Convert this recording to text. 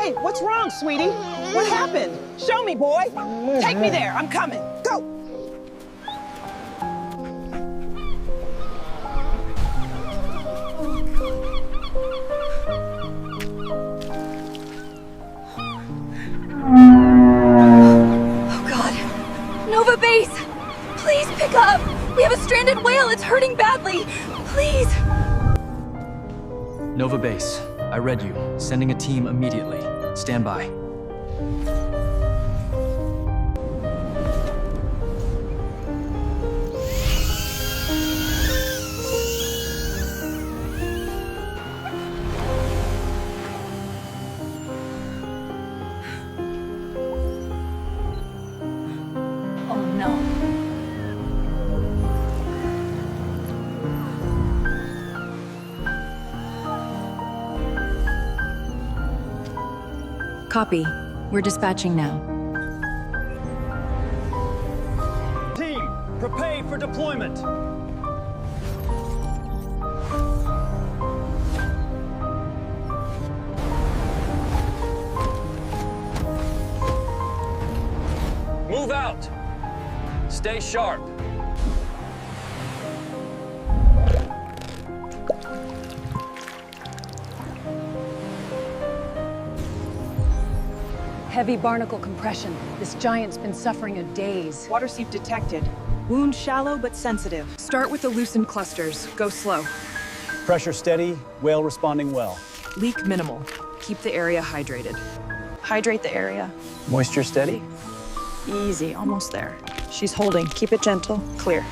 Hey, what's wrong, sweetie? What happened? Show me, boy. Take me there. I'm coming. Go. Oh, God. Nova Base! Please pick up! We have a stranded whale. It's hurting badly. Please. Nova Base, I read you. Sending a team immediately. Stand by. Oh, no. Copy. We're dispatching now. Team, prepare for deployment. Move out. Stay sharp. Heavy barnacle compression. This giant's been suffering a daze. Water seep detected. Wound shallow but sensitive. Start with the loosened clusters. Go slow. Pressure steady, whale responding well. Leak minimal. Keep the area hydrated. Hydrate the area. Moisture steady. Easy, almost there. She's holding. Keep it gentle. Clear.